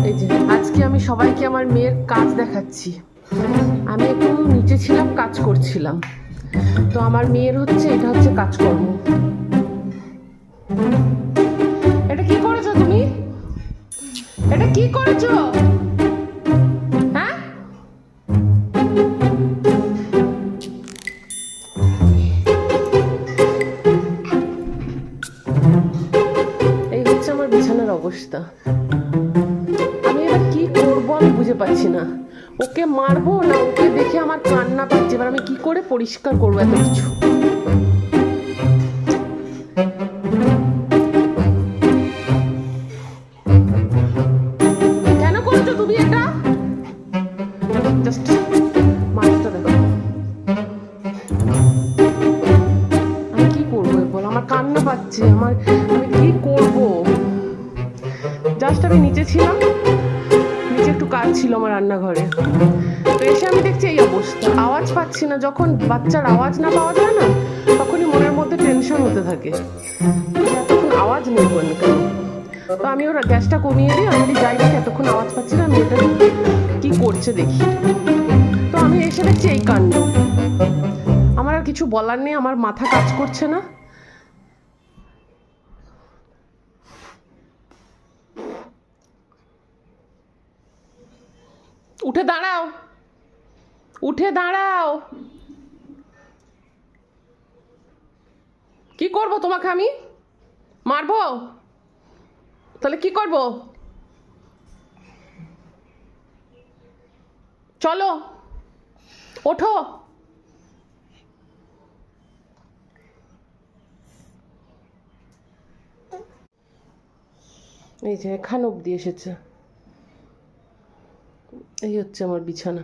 এই যে আজকে আমি সবাইকে আমার মেয়ের কাজ দেখাচ্ছি। আমি একটু নিচে ছিলাম, কাজ করছিলাম। তো আমার মেয়ের এটা হচ্ছে কাজকর্ম। এটা কি করেছো তুমি? এটা কি করেছো? হ্যাঁ, এই হচ্ছে আমার বিছানার অবস্থা। আমি এবার কি করবো আমি বুঝে পাচ্ছি না। ওকে মারবো না ওকে দেখে আমার কান্না পাচ্ছে। এবার আমি কি করে পরিষ্কার করবো এত কিছু? কেন করছো তুমি এটা? জাস্ট মাছটা দেখো। আমি কি করবো বল? আমার কান্না পাচ্ছে। আমি কি করবো? জাস্ট আমি নিচে ছিলাম, নিচে একটু কাজ ছিল আমার রান্নাঘরে। তো এসে আমি দেখছি এই অবস্থা। আওয়াজ পাচ্ছি না। যখন বাচ্চার আওয়াজ না পাওয়া যায় না, তখনই মনের মধ্যে টেনশন হতে থাকে, এতক্ষণ আওয়াজ নেই কেন। তো আমি ওরা গ্যাসটা কমিয়ে দিই। আমি যাই দেখি এতক্ষণ আওয়াজ পাচ্ছি না, মেয়েটা কি করছে দেখি। তো আমি এসে দেখছি এই কাণ্ড। আমার আর কিছু বলার নেই, আমার মাথা কাজ করছে না। উঠে দাঁড়াও, উঠে দাঁড়াও। কি করব তোমাকে? আমি মারবো? তাহলে কি করব? চলো, ওঠো। এই যে এখান অব্দি এসেছে। এই হচ্ছে আমার বিছানা।